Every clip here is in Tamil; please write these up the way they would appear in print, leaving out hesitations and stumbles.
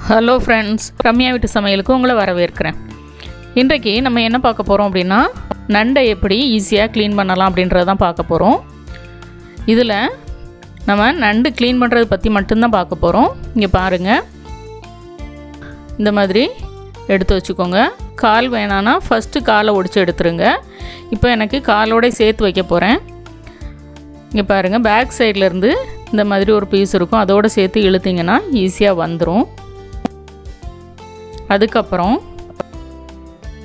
ஹலோ ஃப்ரெண்ட்ஸ், ரம்யா வீட்டு சமையலுக்கு உங்களை வரவேற்கிறேன். இன்றைக்கு நம்ம என்ன பார்க்க போகிறோம் அப்படின்னா, நண்டை எப்படி ஈஸியாக க்ளீன் பண்ணலாம் அப்படின்றத தான் பார்க்க போகிறோம். இதில் நம்ம நண்டு க்ளீன் பண்ணுறது பற்றி மட்டும்தான் பார்க்க போகிறோம். இங்கே பாருங்கள், இந்த மாதிரி எடுத்து வச்சுக்கோங்க. கால் வேணான்னா ஃபஸ்ட்டு காலை ஒடிச்சு எடுத்துருங்க. இப்போ எனக்கு காலோட சேர்த்து வைக்க போகிறேன். இங்கே பாருங்கள், பேக் சைட்லேருந்து இந்த மாதிரி ஒரு பீஸ் இருக்கும், அதோடு சேர்த்து இழுத்திங்கன்னா ஈஸியாக வந்துடும். அதுக்கப்புறம்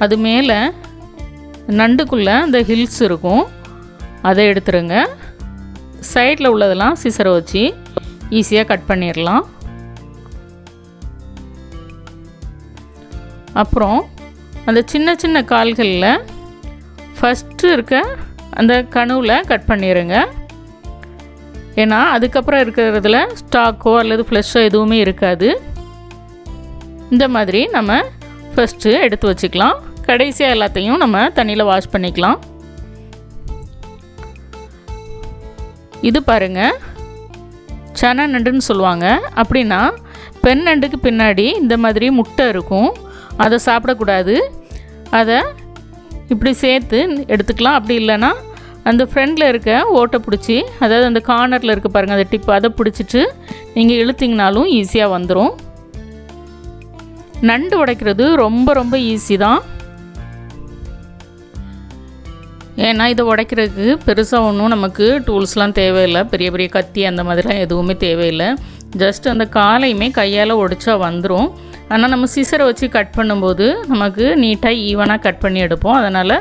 அது மேலே நண்டுக்குள்ளே இந்த ஹில்ஸ் இருக்கும், அதை எடுத்துருங்க. சைடில் உள்ளதெல்லாம் சிசரை வச்சு ஈஸியாக கட் பண்ணிடலாம். அப்புறம் அந்த சின்ன சின்ன கால்களில் ஃபஸ்ட்டு இருக்க அந்த கணுவில் கட் பண்ணிடுங்க. ஏன்னா அதுக்கப்புறம் இருக்கிறதுல ஸ்டாக்கோ அல்லது ஃப்ளெஷ்ஷோ எதுவுமே இருக்காது. இந்த மாதிரி நம்ம ஃபஸ்ட்டு எடுத்து வச்சுக்கலாம். கடைசியாக எல்லாத்தையும் நம்ம தண்ணியில் வாஷ் பண்ணிக்கலாம். இது பாருங்கள், சன நண்டுன்னு சொல்லுவாங்க. அப்படின்னா பெண் நண்டுக்கு பின்னாடி இந்த மாதிரி முட்டை இருக்கும், அதை சாப்பிடக்கூடாது. அதை இப்படி சேர்த்து எடுத்துக்கலாம். அப்படி இல்லைன்னா அந்த ஃப்ரண்டில் இருக்க ஓட்டை பிடிச்சி, அதாவது அந்த கார்னரில் இருக்க பாருங்கள் அந்த டிப், அதை பிடிச்சிட்டு நீங்கள் இழுத்திங்கனாலும் ஈஸியாக வந்துடும். நண்டு உடைக்கிறது ரொம்ப ரொம்ப ஈஸி தான். ஏன்னா இதை உடைக்கிறதுக்கு பெருசாக ஒன்றும் நமக்கு டூல்ஸ்லாம் தேவையில்லை, பெரிய பெரிய கத்தி அந்த மாதிரிலாம் எதுவுமே தேவையில்லை. ஜஸ்ட் அந்த காலையுமே கையால் உடைச்சா வந்துடும். ஆனால் நம்ம சிசரை வச்சு கட் பண்ணும்போது நமக்கு நீட்டாக ஈவனாக கட் பண்ணி எடுப்போம். அதனால்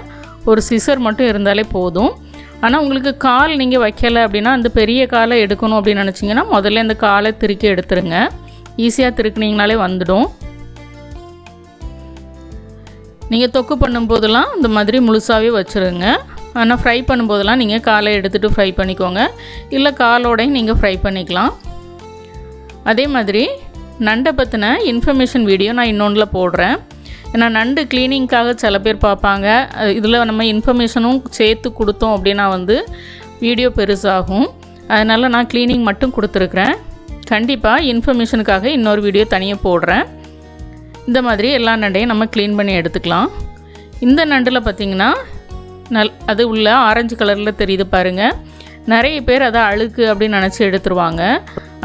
ஒரு சிசர் மட்டும் இருந்தாலே போதும். ஆனால் உங்களுக்கு கால் நீங்கள் வைக்கலை அப்படின்னா, அந்த பெரிய காலை எடுக்கணும் அப்படின்னு நினச்சிங்கன்னா முதல்ல இந்த காலை திருக்கி எடுத்துருங்க. ஈஸியாக திருக்குனிங்கனாலே வந்துடும். நீங்கள் தொக்கு பண்ணும்போதெல்லாம் இந்த மாதிரி முழுசாகவே வச்சுருங்க. ஆனால் ஃப்ரை பண்ணும்போதெல்லாம் நீங்கள் காலை எடுத்துகிட்டு ஃப்ரை பண்ணிக்கோங்க, இல்லை காலோடையும் நீங்கள் ஃப்ரை பண்ணிக்கலாம். அதே மாதிரி நண்டை பற்றின இன்ஃபர்மேஷன் வீடியோ நான் இன்னொன்றில் போடுறேன். ஏன்னா நண்டு க்ளீனிங்காக சில பேர் பார்ப்பாங்க. இதில் நம்ம இன்ஃபர்மேஷனும் சேர்த்து கொடுத்தோம் அப்படின்னா வீடியோ பெருசாகும். அதனால் நான் க்ளீனிங் மட்டும் கொடுத்துருக்குறேன். கண்டிப்பாக இன்ஃபர்மேஷனுக்காக இன்னொரு வீடியோ தனியாக போடுறேன். இந்த மாதிரி எல்லா நண்டையும் நம்ம க்ளீன் பண்ணி எடுத்துக்கலாம். இந்த நண்டில் பார்த்திங்கன்னா அது உள்ள ஆரஞ்சு கலரில் தெரியுது பாருங்கள். நிறைய பேர் அதை அழுக்கு அப்படின்னு நினச்சி எடுத்துருவாங்க.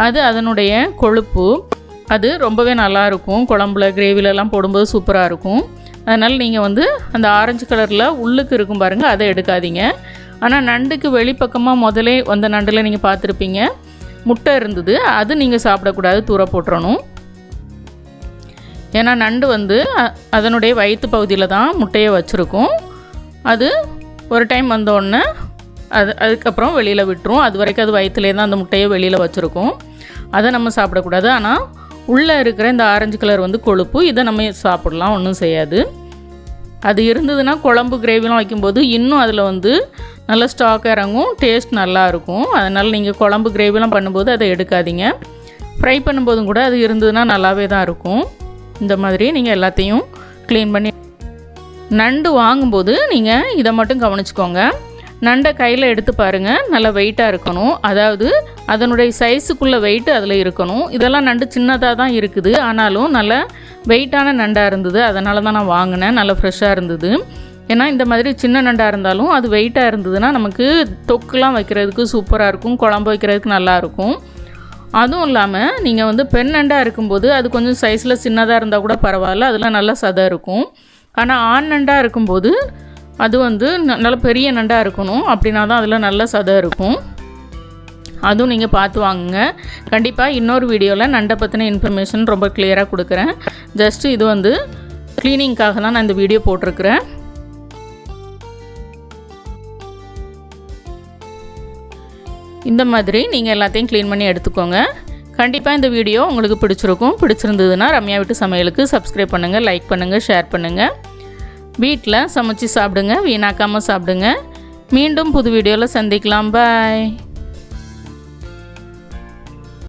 அது அதனுடைய கொழுப்பு. அது ரொம்பவே நல்லாயிருக்கும், குழம்புல கிரேவிலெலாம் போடும்போது சூப்பராக இருக்கும். அதனால் நீங்கள் அந்த ஆரஞ்சு கலரில் உள்ளுக்கு இருக்கும் பாருங்கள், அதை எடுக்காதீங்க. ஆனால் நண்டுக்கு வெளிப்பக்கமாக முதலே வந்த நண்டில் நீங்கள் பார்த்துருப்பீங்க, முட்டை இருந்தது. அது நீங்கள் சாப்பிடக்கூடாது, தூர போட்டுறணும். ஏன்னா நண்டு அதனுடைய வயிற்று பகுதியில் தான் முட்டையை வச்சுருக்கும். அது ஒரு டைம் வந்தோடனே அதுக்கப்புறம் வெளியில் விட்டுரும். அது வரைக்கும் அது வயிற்றுலேயே தான் அந்த முட்டையை வெளியில் வச்சுருக்கும். அதை நம்ம சாப்பிடக்கூடாது. ஆனால் உள்ளே இருக்கிற இந்த ஆரஞ்சு கலர் கொழுப்பு, இதை நம்ம சாப்பிடலாம், ஒன்றும் செய்யாது. அது இருந்ததுன்னா குழம்பு கிரேவிலாம் வைக்கும்போது இன்னும் அதில் நல்லா ஸ்டாக் இறங்கும், டேஸ்ட் நல்லாயிருக்கும். அதனால் நீங்கள் குழம்பு கிரேவிலாம் பண்ணும்போது அதை எடுக்காதீங்க. ஃப்ரை பண்ணும்போதும் கூட அது இருந்ததுன்னா நல்லாவே தான் இருக்கும். இந்த மாதிரி நீங்கள் எல்லாத்தையும் க்ளீன் பண்ணி நண்டு வாங்கும்போது நீங்கள் இதை மட்டும் கவனிச்சுக்கோங்க. நண்டை கையில் எடுத்து பாருங்கள், நல்லா வெயிட்டாக இருக்கணும். அதாவது அதனுடைய சைஸுக்குள்ளே வெயிட்டு அதில் இருக்கணும். இதெல்லாம் நண்டு சின்னதாக தான் இருக்குது, ஆனாலும் நல்ல வெயிட்டான நண்டாக இருந்தது. அதனால தான் நான் வாங்கினேன். நல்லா ஃப்ரெஷ்ஷாக இருந்தது. ஏன்னா இந்த மாதிரி சின்ன நண்டாக இருந்தாலும் அது வெயிட்டாக இருந்ததுன்னா நமக்கு தொக்குலாம் வைக்கிறதுக்கு சூப்பராக இருக்கும், குழம்பு வைக்கிறதுக்கு நல்லாயிருக்கும். அதுவும் இல்லாமல் நீங்கள் பெண் நண்டாக இருக்கும்போது அது கொஞ்சம் சைஸில் சின்னதாக இருந்தால் கூட பரவாயில்ல, அதில் நல்லா சதை இருக்கும். ஆனால் ஆண் நண்டாக இருக்கும்போது அது நல்ல பெரிய நண்டாக இருக்கணும். அப்படின்னா தான் அதில் நல்ல சதை இருக்கும். அதுவும் நீங்கள் பார்த்து வாங்குங்க. கண்டிப்பாக இன்னொரு வீடியோவில் நண்டை பற்றின இன்ஃபர்மேஷன் ரொம்ப கிளியராக கொடுக்குறேன். ஜஸ்ட்டு இது க்ளீனிங்காக தான் நான் இந்த வீடியோ போட்டிருக்கிறேன். இந்த மாதிரி நீங்கள் எல்லாத்தையும் க்ளீன் பண்ணி எடுத்துக்கோங்க. கண்டிப்பாக இந்த வீடியோ உங்களுக்கு பிடிச்சிருக்கும். பிடிச்சிருந்ததுன்னா ரம்யா வீட்டு சமையலுக்கு சப்ஸ்கிரைப் பண்ணுங்கள், லைக் பண்ணுங்கள், ஷேர் பண்ணுங்கள். வீட்டில் சமைச்சு சாப்பிடுங்க, வீணாக்காமல் சாப்பிடுங்க. மீண்டும் புது வீடியோவில் சந்திக்கலாம். பாய்.